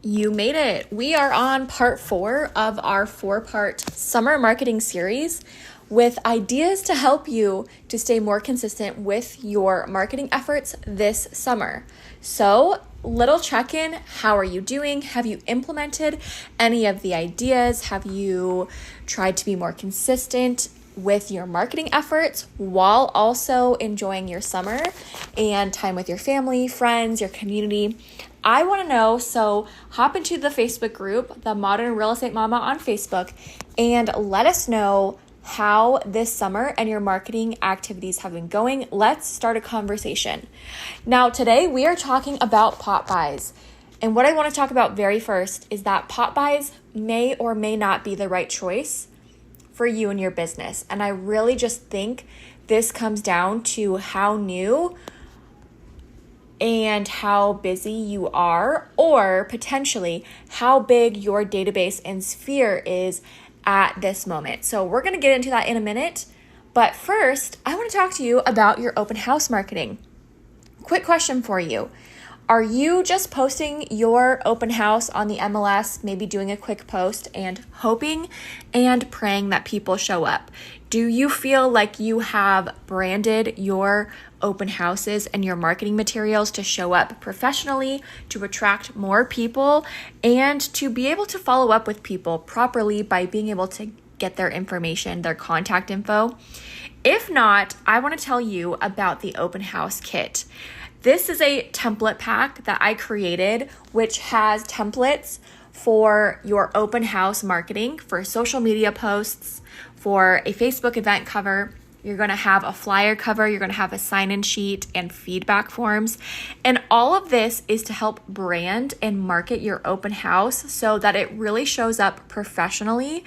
You made it. We are on part 4 of our 4-part summer marketing series with ideas to help you to stay more consistent with your marketing efforts this summer. So, little check-in. How are you doing? Have you implemented any of the ideas? Have you tried to be more consistent with your marketing efforts while also enjoying your summer and time with your family, friends, your community? I want to know, so hop into the Facebook group, the Modern Real Estate Mama on Facebook, and let us know how this summer and your marketing activities have been going. Let's start a conversation. Now, today we are talking about pop buys. And what I want to talk about very first is that pop buys may or may not be the right choice for you and your business. And I really just think this comes down to how new and how busy you are, or potentially how big your database and sphere is at this moment. So we're going to get into that in a minute. But first, I want to talk to you about your open house marketing. Quick question for you. Are you just posting your open house on the MLS, maybe doing a quick post and hoping and praying that people show up? Do you feel like you have branded your open houses and your marketing materials to show up professionally, to attract more people, and to be able to follow up with people properly by being able to get their information, their contact info? If not, I want to tell you about the open house kit. This is a template pack that I created, which has templates for your open house marketing, for social media posts, for a Facebook event cover. You're going to have a flyer cover, you're going to have a sign-in sheet and feedback forms. And all of this is to help brand and market your open house so that it really shows up professionally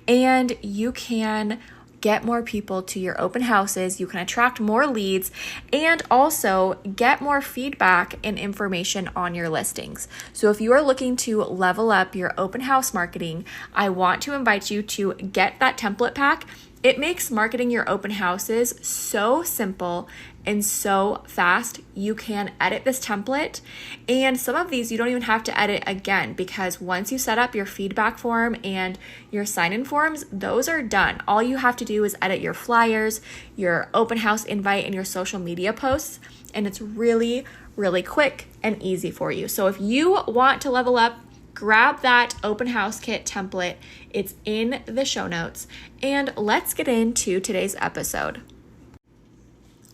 and you can get more people to your open houses, you can attract more leads, and also get more feedback and information on your listings. So if you are looking to level up your open house marketing, I want to invite you to get that template pack. It makes marketing your open houses so simple and so fast. You can edit this template, and some of these you don't even have to edit again, because once you set up your feedback form and your sign-in forms, those are done. All you have to do is edit your flyers, your open house invite, and your social media posts, and it's really, really quick and easy for you. So if you want to level up, grab that open house kit template. It's in the show notes. And let's get into today's episode.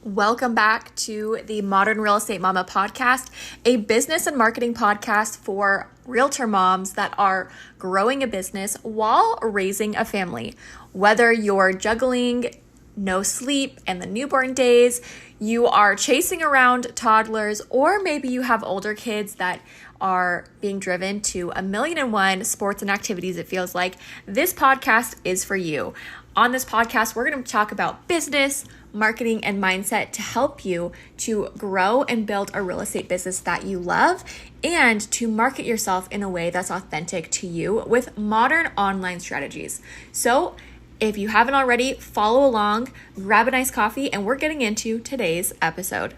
Welcome back to the Modern Real Estate Mama podcast, a business and marketing podcast for realtor moms that are growing a business while raising a family. Whether you're juggling no sleep and the newborn days, you are chasing around toddlers, or maybe you have older kids that are being driven to 1,000,001 sports and activities, it feels like, this podcast is for you. On this podcast, we're going to talk about business, marketing, and mindset to help you to grow and build a real estate business that you love and to market yourself in a way that's authentic to you with modern online strategies. So if you haven't already, follow along, grab a nice coffee, and we're getting into today's episode.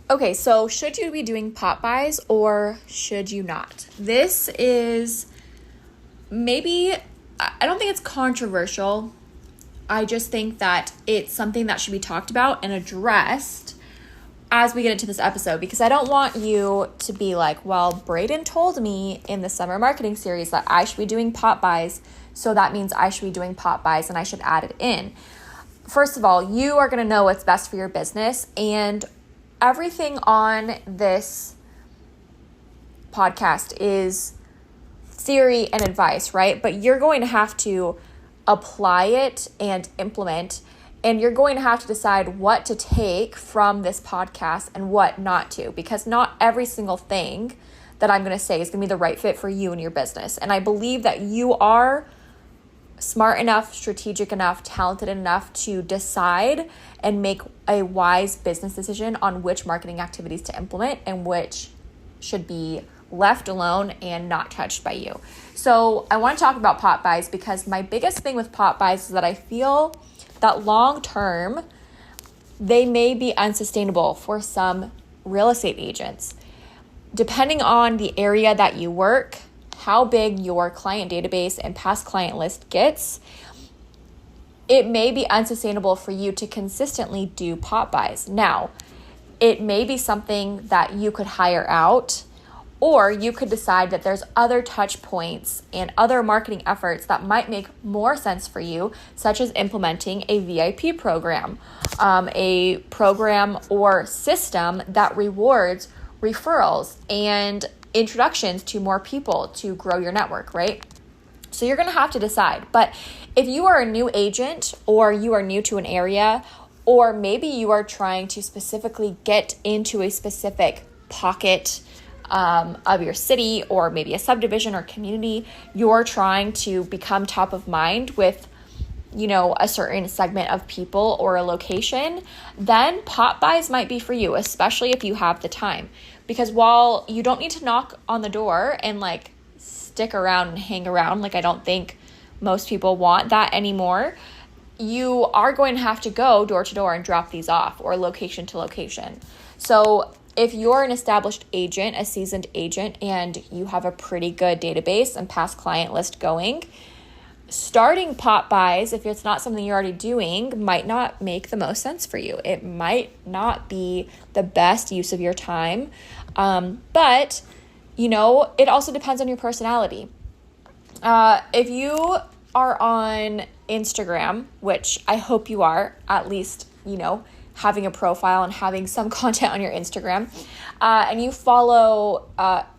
Okay, so should you be doing pop buys or should you not? This is maybe, I don't think it's controversial. I just think that it's something that should be talked about and addressed as we get into this episode, because I don't want you to be like, well, Braden told me in the summer marketing series that I should be doing pop buys, so that means I should be doing pop buys and I should add it in. First of all, you are going to know what's best for your business, and everything on this podcast is theory and advice, right? But you're going to have to apply it and implement, and you're going to have to decide what to take from this podcast and what not to, because not every single thing that I'm going to say is going to be the right fit for you and your business. And I believe that you are smart enough, strategic enough, talented enough to decide and make a wise business decision on which marketing activities to implement and which should be left alone and not touched by you. So I want to talk about pop buys, because my biggest thing with pop buys is that I feel that long term, they may be unsustainable for some real estate agents. depending on the area that you work, how big your client database and past client list gets, it may be unsustainable for you to consistently do pop buys. Now, it may be something that you could hire out, or you could decide that there's other touch points and other marketing efforts that might make more sense for you, such as implementing a VIP program, a program or system that rewards referrals and introductions to more people to grow your network, right? So you're going to have to decide. But if you are a new agent, or you are new to an area, or maybe you are trying to specifically get into a specific pocket of your city, or maybe a subdivision or community, you're trying to become top of mind with, a certain segment of people or a location, then pop buys might be for you, especially if you have the time. Because while you don't need to knock on the door and stick around and hang around, I don't think most people want that anymore, you are going to have to go door to door and drop these off, or location to location. So if you're an established agent, a seasoned agent, and you have a pretty good database and past client list going, starting pop buys, if it's not something you're already doing, might not make the most sense for you. It might not be the best use of your time. But it also depends on your personality. If you are on Instagram, which I hope you are, at least, having a profile and having some content on your Instagram, and you follow,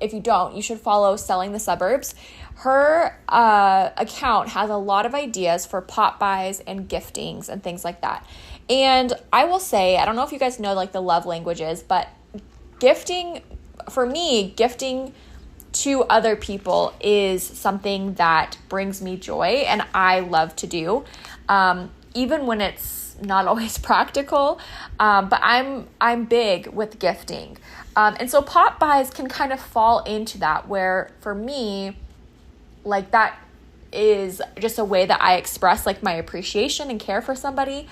if you don't, you should follow Selling the Suburbs. Her account has a lot of ideas for pop buys and giftings and things like that. And I will say, I don't know if you guys know the love languages, but gifting to other people is something that brings me joy and I love to do, even when it's not always practical, but I'm big with gifting. And so pop buys can kind of fall into that, where for me, that is just a way that I express my appreciation and care for somebody.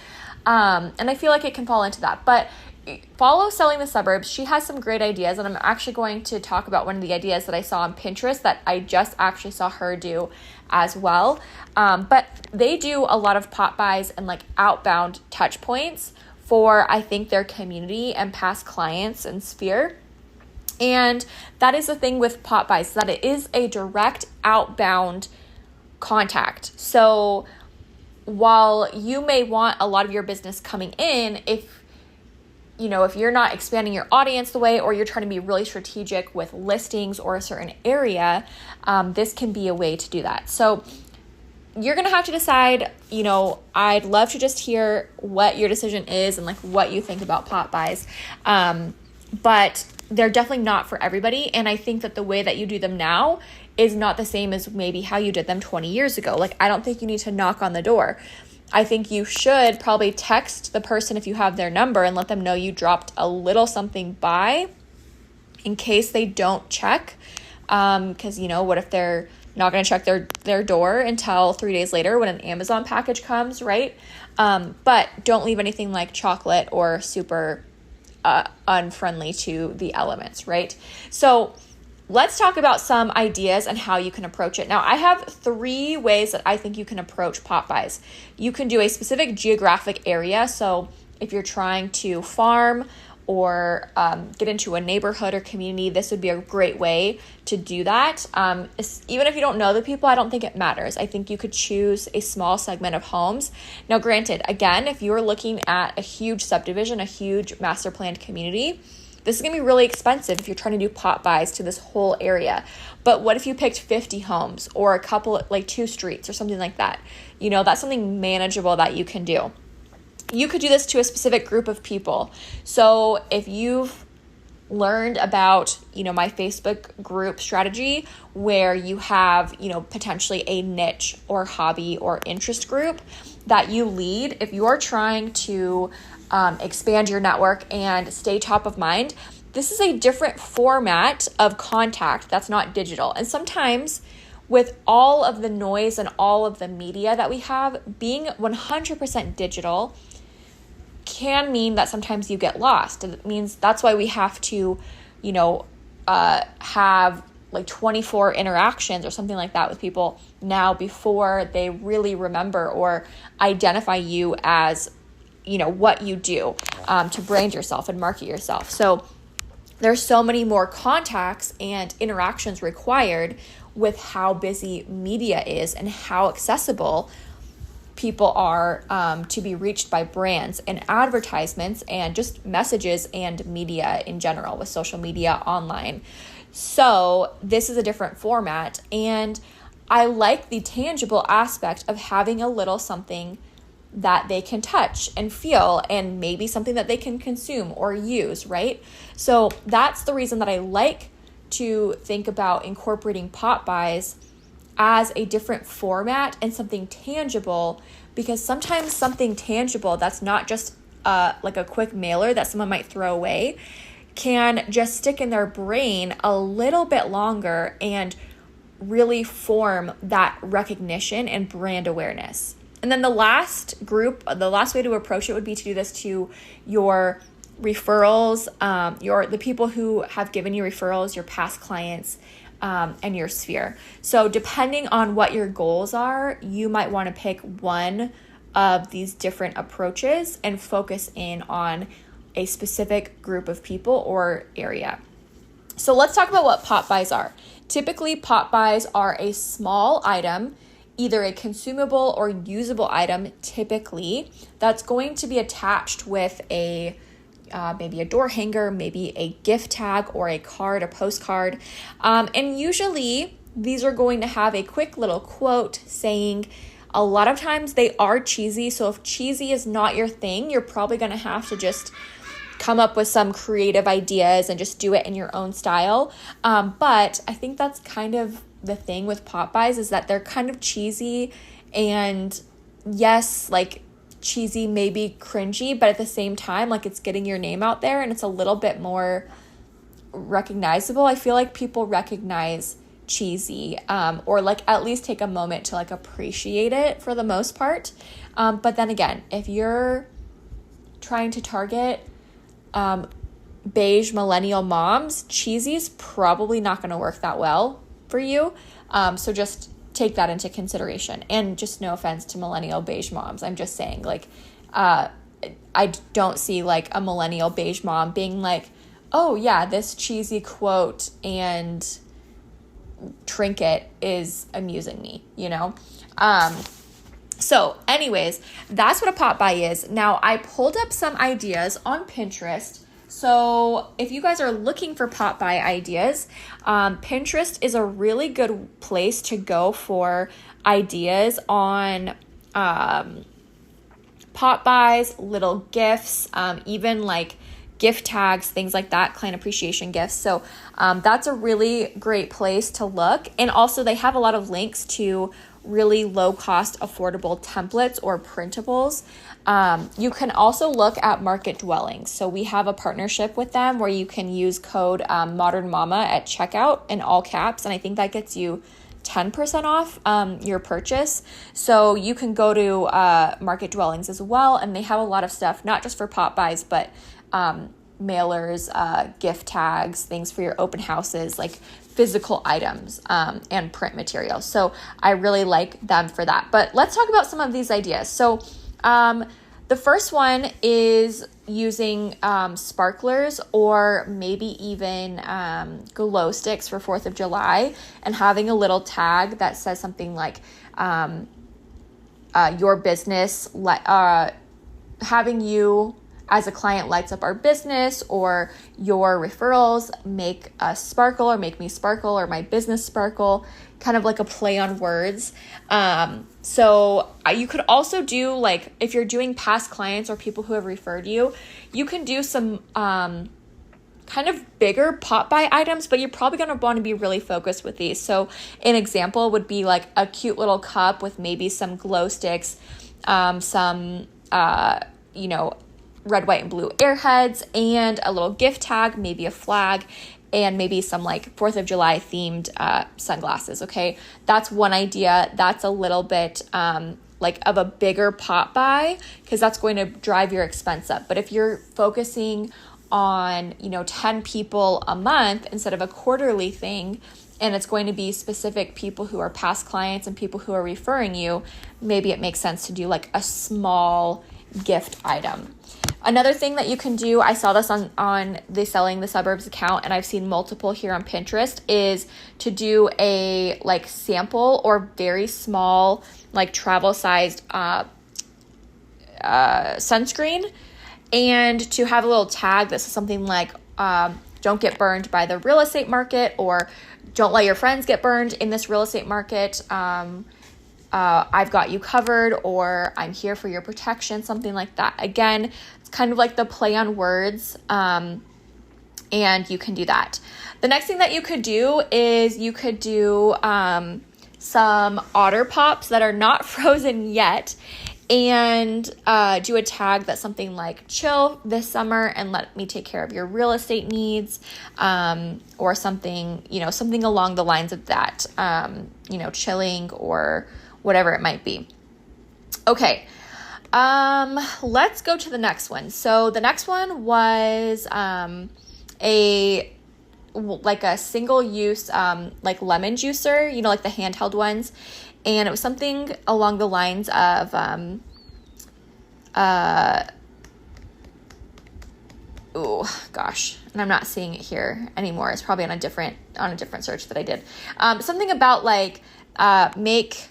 And I feel like it can fall into that. But follow Selling the Suburbs. She has some great ideas, and I'm actually going to talk about one of the ideas that I saw on Pinterest that I just actually saw her do as well. But they do a lot of pop buys and outbound touch points for, I think, their community and past clients and sphere. And that is the thing with pop buys, that it is a direct outbound contact. So while you may want a lot of your business coming in, if you're not expanding your audience the way, or you're trying to be really strategic with listings or a certain area, this can be a way to do that. So you're going to have to decide, I'd love to just hear what your decision is and what you think about pop buys. But they're definitely not for everybody. And I think that the way that you do them now is not the same as maybe how you did them 20 years ago. I don't think you need to knock on the door. I think you should probably text the person if you have their number and let them know you dropped a little something by, in case they don't check. Because, what if they're not going to check their door until 3 days later when an Amazon package comes, right? But don't leave anything like chocolate or super unfriendly to the elements, right? So let's talk about some ideas and how you can approach it. Now, I have 3 ways that I think you can approach pop buys. You can do a specific geographic area. So if you're trying to farm or get into a neighborhood or community, this would be a great way to do that. Even if you don't know the people, I don't think it matters. I think you could choose a small segment of homes. Now, granted, again, if you're looking at a huge subdivision, a huge master planned community, this is going to be really expensive if you're trying to do pop buys to this whole area. But what if you picked 50 homes or a couple, 2 streets or something like that? That's something manageable that you can do. You could do this to a specific group of people. So if you've learned about, my Facebook group strategy, where you have, potentially a niche or hobby or interest group that you lead, if you're trying to expand your network and stay top of mind, this is a different format of contact that's not digital. And sometimes with all of the noise and all of the media that we have, being 100% digital can mean that sometimes you get lost. And it means that's why we have to, have like 24 interactions or something like that with people now before they really remember or identify you as, what you do to brand yourself and market yourself. So there's so many more contacts and interactions required with how busy media is and how accessible people are to be reached by brands and advertisements and just messages and media in general with social media online. So this is a different format, and I like the tangible aspect of having a little something that they can touch and feel, and maybe something that they can consume or use, right? So that's the reason that I like to think about incorporating pop buys as a different format and something tangible, because sometimes something tangible that's not just like a quick mailer that someone might throw away can just stick in their brain a little bit longer and really form that recognition and brand awareness. And then the last way to approach it would be to do this to your referrals, the people who have given you referrals, your past clients, and your sphere. So depending on what your goals are, you might want to pick one of these different approaches and focus in on a specific group of people or area. So let's talk about what pop buys are. Typically, pop buys are a small item, either a consumable or usable item, typically, that's going to be attached with maybe a door hanger, maybe a gift tag or a card, a postcard. And usually these are going to have a quick little quote saying, a lot of times they are cheesy. So if cheesy is not your thing, you're probably going to have to just come up with some creative ideas and just do it in your own style. But I think that's kind of the thing with pop buys, is that they're kind of cheesy, and yes, like cheesy may be cringy, but at the same time, like it's getting your name out there and it's a little bit more recognizable. I feel like people recognize cheesy, or like at least take a moment to like appreciate it for the most part. But then again, if you're trying to target beige millennial moms, cheesy is probably not going to work that well for you. So just take that into consideration. And just no offense to millennial beige moms, I'm just saying, like, I don't see like a millennial beige mom being like, oh yeah, this cheesy quote and trinket is amusing me, So anyways, that's what a pop buy is. Now, I pulled up some ideas on Pinterest. So if you guys are looking for pop buy ideas, Pinterest is a really good place to go for ideas on pop buys, little gifts, even like gift tags, things like that, client appreciation gifts. So that's a really great place to look. And also they have a lot of links to really low cost, affordable templates or printables. You can also look at Market Dwellings. So we have a partnership with them where you can use code Modern Mama at checkout in all caps. And I think that gets you 10% off your purchase. So you can go to Market Dwellings as well. And they have a lot of stuff, not just for pop buys, but mailers, gift tags, things for your open houses, like physical items and print materials. So I really like them for that. But let's talk about some of these ideas. So the first one is using sparklers or maybe even glow sticks for 4th of July and having a little tag that says something like your business, having you as a client lights up our business, or your referrals make us sparkle or make me sparkle or my business sparkle, kind of like a play on words. So you could also do, like, if you're doing past clients or people who have referred you, you can do some kind of bigger pop buy items, but you're probably going to want to be really focused with these. So an example would be like a cute little cup with maybe some glow sticks, some, red, white, and blue airheads, and a little gift tag, maybe a flag, and maybe some like 4th of July themed sunglasses, okay? That's one idea. That's a little bit like of a bigger pop buy, because that's going to drive your expense up. But if you're focusing on, 10 people a month instead of a quarterly thing, and it's going to be specific people who are past clients and people who are referring you, maybe it makes sense to do like a small gift item. Another thing that you can do, I saw this on the Selling the Suburbs account, and I've seen multiple here on Pinterest, is to do a like sample or very small, like travel sized sunscreen, and to have a little tag that says something like, don't get burned by the real estate market, or don't let your friends get burned in this real estate market. I've got you covered, or I'm here for your protection, something like that. Again, it's kind of like the play on words, and you can do that. The next thing that you could do is you could do some otter pops that are not frozen yet, and do a tag that's something like chill this summer and let me take care of your real estate needs, or something, something along the lines of that, chilling or whatever it might be. Okay. Let's go to the next one. So the next one was a single use like lemon juicer, like the handheld ones. And it was something along the lines of, oh gosh, and I'm not seeing it here anymore. It's probably on a different search that I did. Something about like, make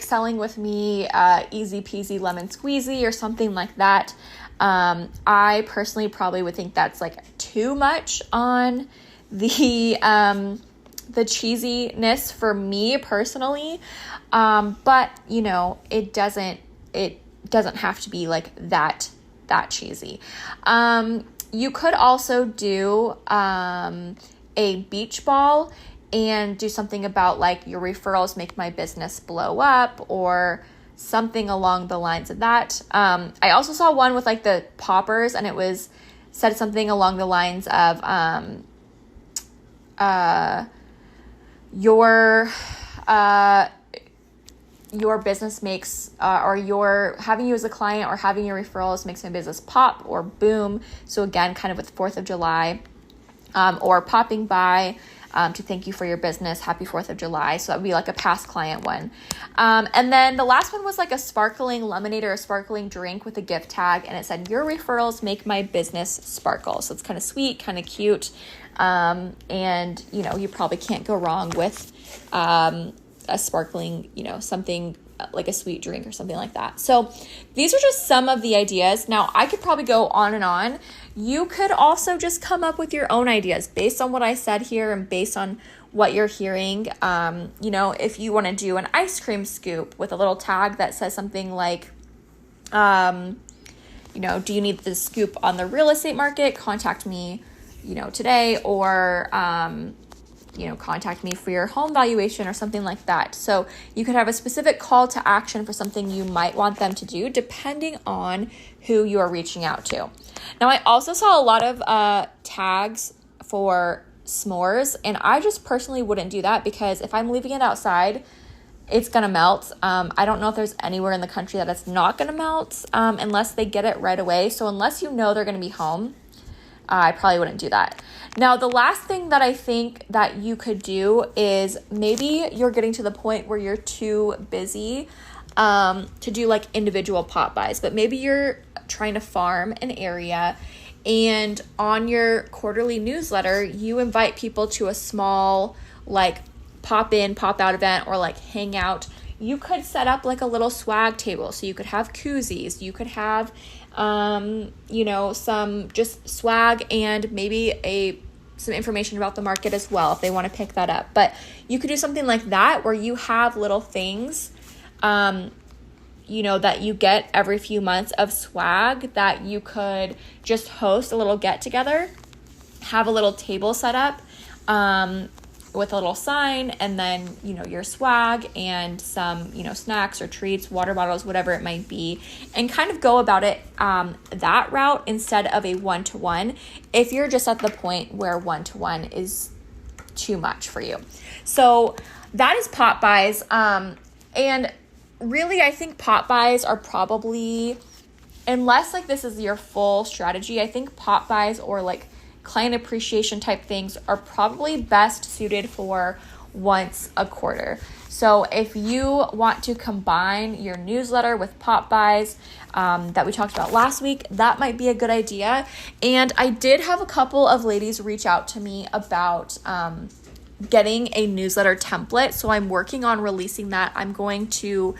selling with me, easy peasy lemon squeezy or something like that. I personally probably would think that's like too much on the cheesiness for me personally. But it doesn't have to be like that cheesy. You could also do, a beach ball and do something about like your referrals make my business blow up, or something along the lines of that. I also saw one with like the poppers, and it said something along the lines of, your business makes, or your having you as a client or having your referrals makes my business pop or boom. So again, kind of with 4th of July, or popping by, to thank you for your business. Happy 4th of July. So that would be like a past client one. And then the last one was like a sparkling lemonade or a sparkling drink with a gift tag. And it said, your referrals make my business sparkle. So it's kind of sweet, kind of cute. And you probably can't go wrong with, a sparkling, something like a sweet drink or something like that. So these are just some of the ideas. Now I could probably go on and on. You could also just come up with your own ideas based on what I said here and based on what you're hearing. If you want to do an ice cream scoop with a little tag that says something like, do you need the scoop on the real estate market? Contact me, today, or, contact me for your home valuation or something like that. So you could have a specific call to action for something you might want them to do depending on who you are reaching out to. Now, I also saw a lot of tags for s'mores, and I just personally wouldn't do that because if I'm leaving it outside, it's going to melt. I don't know if there's anywhere in the country that it's not going to melt unless they get it right away. So unless they're going to be home, I probably wouldn't do that. Now, the last thing that I think that you could do is maybe you're getting to the point where you're too busy to do like individual pop buys, but maybe you're trying to farm an area, and on your quarterly newsletter, you invite people to a small like pop in, pop out event or like hang out. You could set up like a little swag table. So you could have koozies, you could have some just swag and maybe some information about the market as well if they want to pick that up. But you could do something like that where you have little things, that you get every few months of swag that you could just host a little get together, have a little table set up, with a little sign, and then, your swag and some, snacks or treats, water bottles, whatever it might be, and kind of go about it that route instead of a one-to-one if you're just at the point where one-to-one is too much for you. So that is pop buys. And really, I think pop buys are probably unless like this is your full strategy, I think pop buys or like client appreciation type things are probably best suited for once a quarter. So if you want to combine your newsletter with pop buys that we talked about last week, that might be a good idea. And I did have a couple of ladies reach out to me about getting a newsletter template. So I'm working on releasing that. I'm going to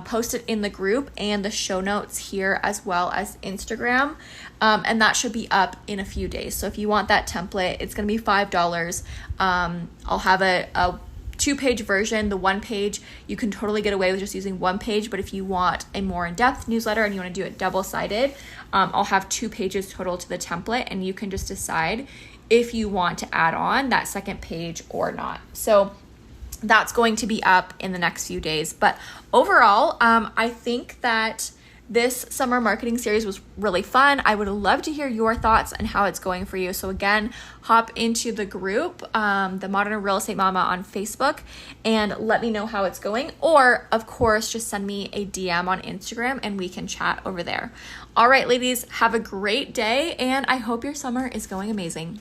post it in the group and the show notes here as well as Instagram. And that should be up in a few days. So if you want that template, it's going to be $5. I'll have a 2-page version. The 1 page, you can totally get away with just using 1 page. But if you want a more in-depth newsletter and you want to do it double-sided, I'll have 2 pages total to the template, and you can just decide if you want to add on that second page or not. So that's going to be up in the next few days. But overall, I think that this summer marketing series was really fun. I would love to hear your thoughts and how it's going for you. So again, hop into the group, the Modern Real Estate Mama on Facebook, and let me know how it's going. Or of course, just send me a DM on Instagram and we can chat over there. All right, ladies, have a great day, and I hope your summer is going amazing.